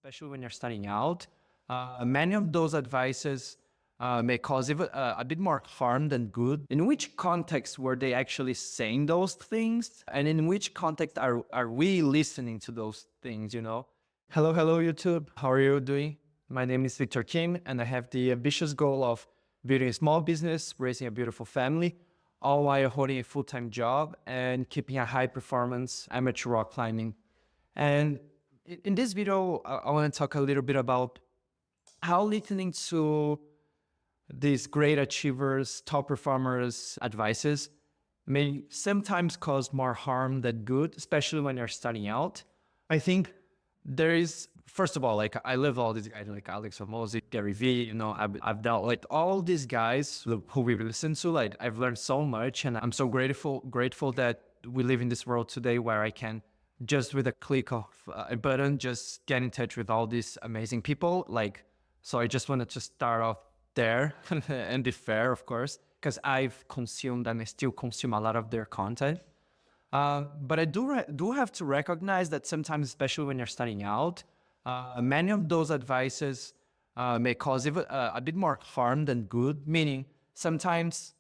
especially when you're starting out. Many of those advices may cause even a bit more harm than good. In which context were they actually saying those things? And in which context are we listening to those things, you know? Hello, YouTube. How are you doing? My name is Victor Kim, and I have the ambitious goal of building a small business, raising a beautiful family, all while holding a full-time job and keeping a high-performance amateur rock climbing. And in this video, I want to talk a little bit about how listening to these great achievers, top performers' advices may sometimes cause more harm than good, especially when you're starting out. I think there is, first of all, like I love all these guys like Alex Hormozi, Gary Vee, you know, I've dealt like all these guys who we listen to, like I've learned so much, and I'm so grateful that we live in this world today where I can just with a click of a button, just get in touch with all these amazing people. Like, so I just wanted to start off there and be fair, of course, because I've consumed and I still consume a lot of their content. But I do have to recognize that sometimes, especially when you're starting out, many of those advices may cause even a bit more harm than good, meaning sometimes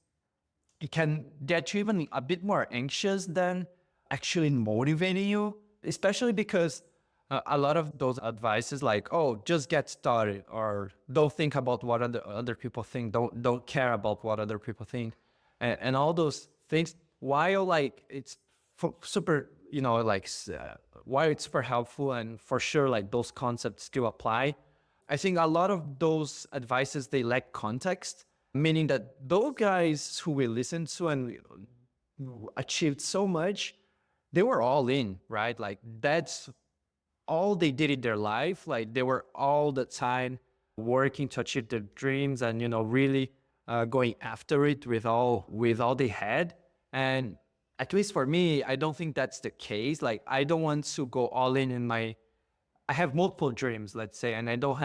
it can get you even a bit more anxious than actually motivating you, especially because a lot of those advices like, oh, just get started, or don't think about what other people think, don't care about what other people think, and all those things, while like it's super, you know, like while it's super helpful and for sure like those concepts still apply, I think a lot of those advices, they lack context, meaning that those guys who we listen to and achieved so much, they were all in, right? Like that's all they did in their life. Like they were all the time working to achieve their dreams and, you know, really going after it with all they had. And at least for me, I don't think that's the case. Like I don't want to go all in I have multiple dreams, let's say, and I don't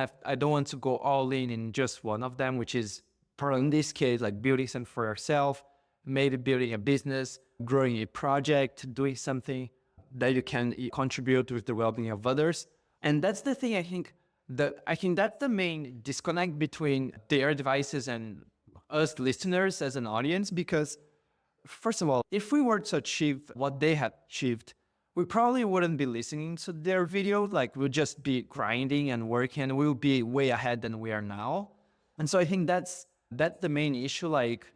want to go all in just one of them, which is probably in this case, like building something for yourself, maybe building a business, growing a project, doing something that you can contribute with the well-being of others. And that's the thing, I think that's the main disconnect between their devices and us listeners as an audience, because first of all, if we were to achieve what they had achieved, we probably wouldn't be listening to their video. Like we'll just be grinding and working, and we'll be way ahead than we are now. And so I think that's the main issue. Like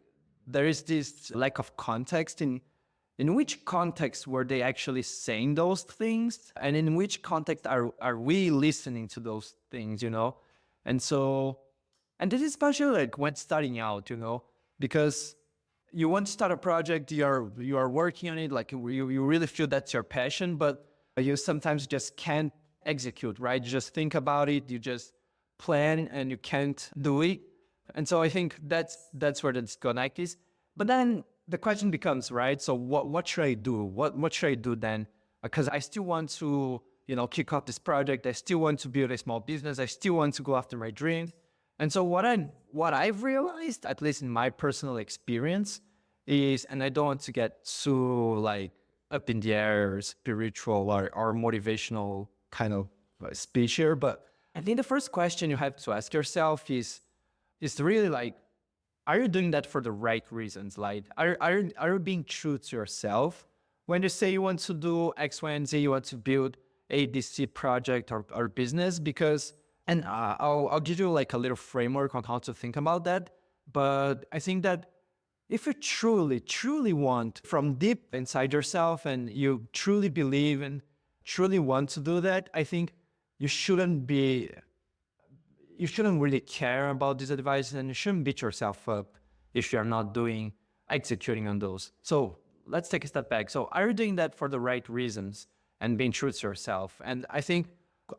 there is this lack of context in which context were they actually saying those things, and in which context are we listening to those things, you know? And so, and this is especially like when starting out, you know, because you want to start a project, you are working on it, like you really feel that's your passion, but you sometimes just can't execute, right? You just think about it, you just plan, and you can't do it. And so I think that's where the disconnect is. But then the question becomes, right? So what should I do? What should I do then? Because I still want to, you know, kick off this project. I still want to build a small business. I still want to go after my dream. And so what I've realized, at least in my personal experience, is, and I don't want to get too like up in the air or spiritual or motivational kind of speech here, but I think the first question you have to ask yourself is really like, are you doing that for the right reasons? Like, are you being true to yourself when you say you want to do X, Y, and Z, you want to build a DC project or business? Because, and I'll give you like a little framework on how to think about that. But I think that if you truly want from deep inside yourself, and you truly believe and truly want to do that, I think you shouldn't really care about these advices, and you shouldn't beat yourself up if you're not executing on those. So let's take a step back. So are you doing that for the right reasons and being true to yourself? And I think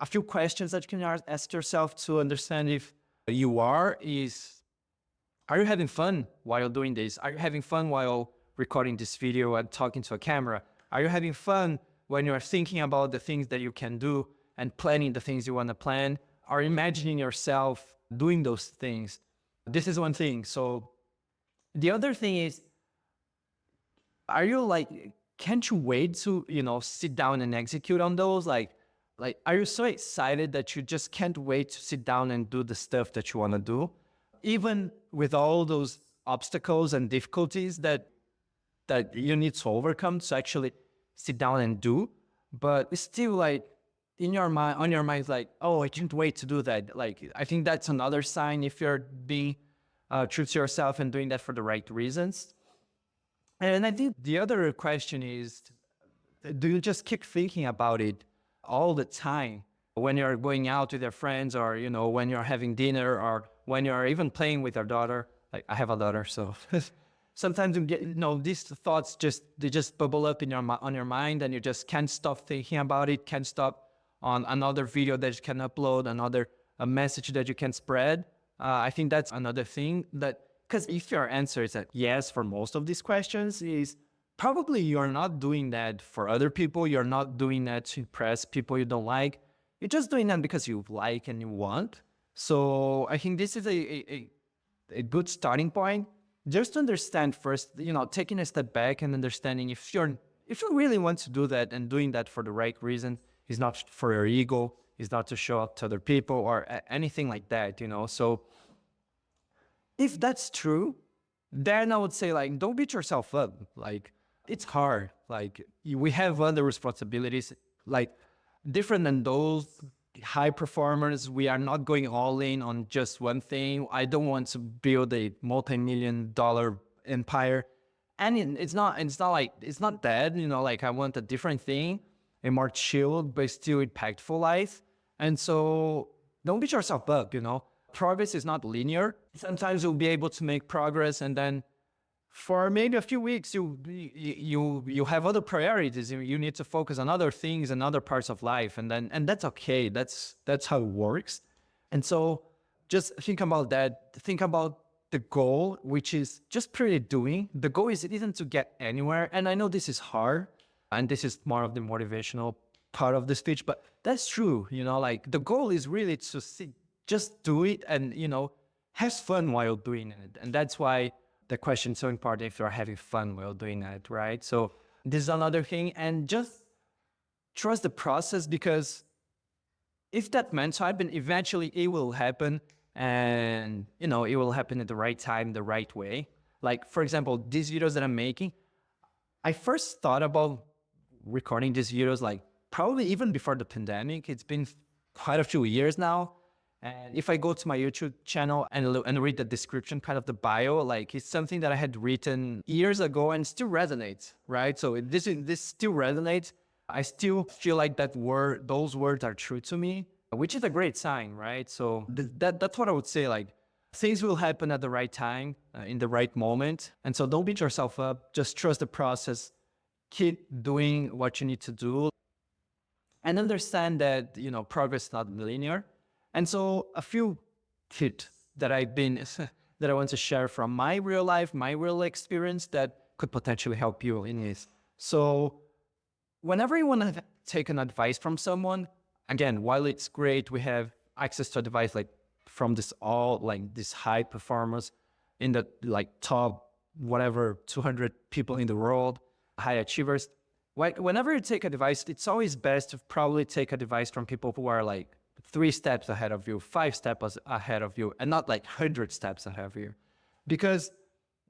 a few questions that you can ask yourself to understand if you are you having fun while doing this? Are you having fun while recording this video and talking to a camera? Are you having fun when you're thinking about the things that you can do and planning the things you want to plan? Are you imagining yourself doing those things? This is one thing. So the other thing is, are you like, can't you wait to, you know, sit down and execute on those? Like, Like, are you so excited that you just can't wait to sit down and do the stuff that you want to do? Even with all those obstacles and difficulties that you need to overcome to actually sit down and do, but it's still like in your mind, on your mind, it's like, oh, I can't wait to do that. Like, I think that's another sign if you're being true to yourself and doing that for the right reasons. And I think the other question is, do you just keep thinking about it all the time when you're going out with your friends, or when you're having dinner, or when you're even playing with your daughter? Like, I have a daughter, so sometimes you get these thoughts just bubble up in on your mind, and you just can't stop thinking about it, can't stop on another video that you can upload, another a message that you can spread. I think that's another thing, that because if your answer is that yes for most of these questions, is probably you're not doing that for other people. You're not doing that to impress people you don't like. You're just doing that because you like and you want. So I think this is a good starting point. Just to understand first, taking a step back and understanding if you really want to do that and doing that for the right reason, is not for your ego, is not to show up to other people or anything like that, So if that's true, then I would say, like, don't beat yourself up. Like, it's hard. Like, we have other responsibilities, like different than those high performers. We are not going all in on just one thing. I don't want to build a multi-million-dollar empire. And it's not that, like, I want a different thing, a more chilled but still impactful life. And so don't beat yourself up, Progress is not linear. Sometimes you'll be able to make progress, and then for maybe a few weeks, you have other priorities. You need to focus on other things and other parts of life, and that's okay. That's how it works. And so just think about that. Think about the goal, which is just purely doing. The goal isn't to get anywhere. And I know this is hard, and this is more of the motivational part of the speech, but that's true. Like, the goal is really to just do it and, have fun while doing it. And that's why the question is so important, if you're having fun while doing it, right? So this is another thing. And just trust the process, because if that meant to happen, eventually it will happen. And, it will happen at the right time, the right way. Like, for example, these videos that I'm making, I first thought about recording these videos, like, probably even before the pandemic. It's been quite a few years now. And if I go to my YouTube channel and read the description, kind of the bio, like, it's something that I had written years ago and still resonates, right? So this still resonates. I still feel like those words are true to me, which is a great sign, right? So that's what I would say. Like, things will happen at the right time, in the right moment. And so don't beat yourself up. Just trust the process. Keep doing what you need to do, and understand that, progress is not linear. And so a few tips that I want to share from my real life, my real experience, that could potentially help you in this. So whenever you want to take an advice from someone, again, while it's great, we have access to advice, like, from these high performers in the, like, top, whatever, 200 people in the world, high achievers. Whenever you take advice, it's always best to probably take advice from people who are, like, 3 steps ahead of you, 5 steps ahead of you, and not like 100 steps ahead of you. Because,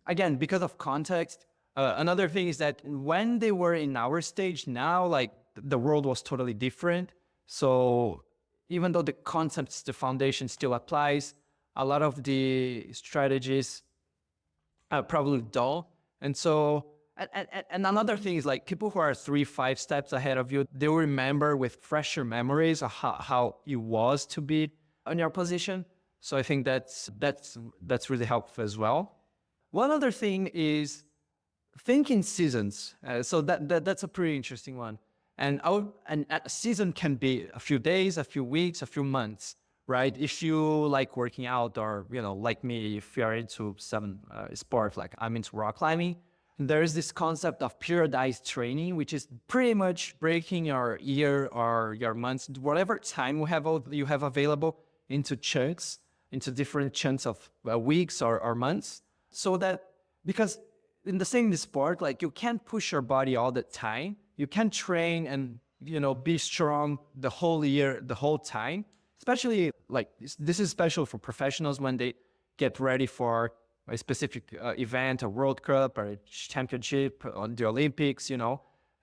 again, because of context, another thing is that when they were in our stage now, like, the world was totally different. So even though the concepts, the foundation still applies, a lot of the strategies are probably dull. And so, and another thing is, like, people who are 3-5 steps ahead of you, they'll remember with fresher memories of how it was to be in your position. So I think that's really helpful as well. One other thing is think in seasons. So that's a pretty interesting one. And a season can be a few days, a few weeks, a few months, right? If you like working out, or, like me, if you're into some sport, like I'm into rock climbing, there is this concept of periodized training, which is pretty much breaking your year or your months, whatever time you have available, into chunks, into different chunks of weeks or months. So that, because in the sport, like, you can't push your body all the time. You can't train and be strong the whole year, the whole time. Especially like this is special for professionals when they get ready for a specific event, a World Cup or a championship on the Olympics,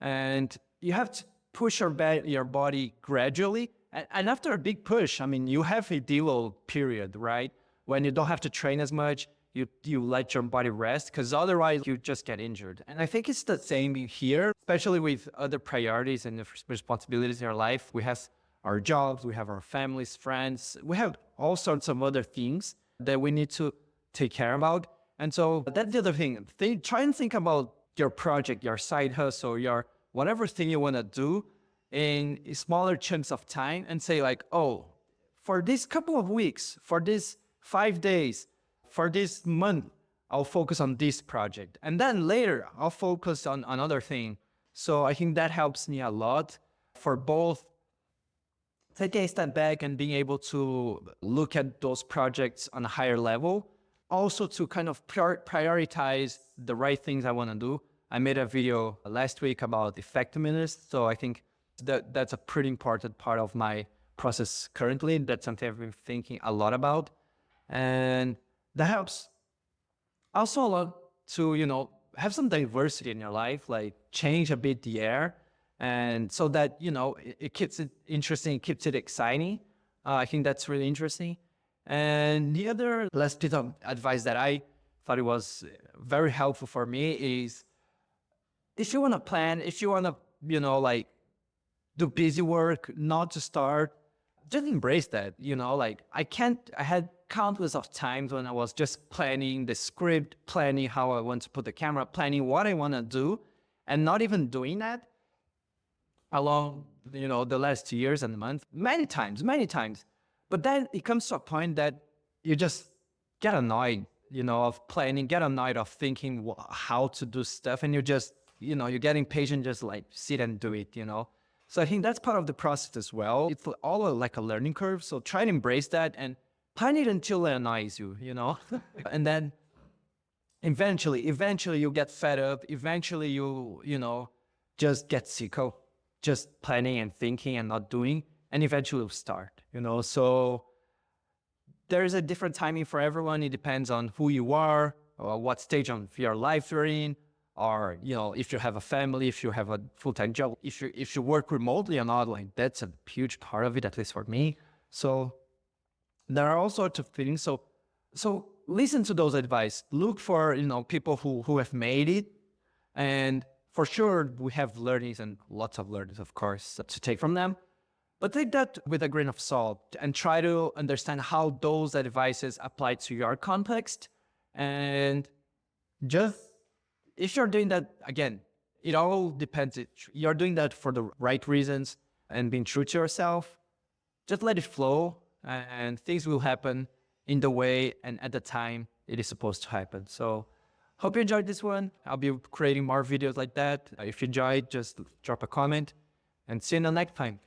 and you have to push your body gradually. And after a big push, I mean, you have a deload period, right? When you don't have to train as much, you let your body rest, because otherwise you just get injured. And I think it's the same here, especially with other priorities and responsibilities in our life. We have our jobs, we have our families, friends, we have all sorts of other things that we need to take care about. And so that's the other thing. Try and think about your project, your side hustle, your whatever thing you want to do in smaller chunks of time, and say like, oh, for this couple of weeks, for this 5 days, for this month, I'll focus on this project. And then later, I'll focus on another thing. So I think that helps me a lot for both taking a step back and being able to look at those projects on a higher level. Also to kind of prioritize the right things I want to do. I made a video last week about effectiveness. So I think that's a pretty important part of my process currently. That's something I've been thinking a lot about. And that helps also a lot to, have some diversity in your life, like change a bit the air. And so that, it keeps it interesting, keeps it exciting. I think that's really interesting. And the other last bit of advice that I thought it was very helpful for me is, if you want to plan, if you want to, like do busy work, not to start, just embrace that, like I had countless of times when I was just planning the script, planning how I want to put the camera, planning what I want to do, and not even doing that along, the last 2 years and a month, many times. But then it comes to a point that you just get annoyed, of planning, get annoyed of thinking how to do stuff, and you're just, you get impatient, just like sit and do it, So I think that's part of the process as well. It's all like a learning curve. So try and embrace that and plan it until it annoys you, And then eventually you get fed up. Eventually you just get sick of just planning and thinking and not doing. And eventually you'll start, So there's a different timing for everyone. It depends on who you are, or what stage of your life you're in, or, if you have a family, if you have a full-time job, if you work remotely or not, like that's a huge part of it, at least for me. So there are all sorts of things. So listen to those advice. Look for, people who have made it. And for sure, we have learnings and lots of learnings, of course, to take from them. But take that with a grain of salt and try to understand how those advices apply to your context. And just, if you're doing that, again, it all depends. You're doing that for the right reasons and being true to yourself. Just let it flow, and things will happen in the way and at the time it is supposed to happen. So hope you enjoyed this one. I'll be creating more videos like that. If you enjoyed, just drop a comment, and see you in the next time.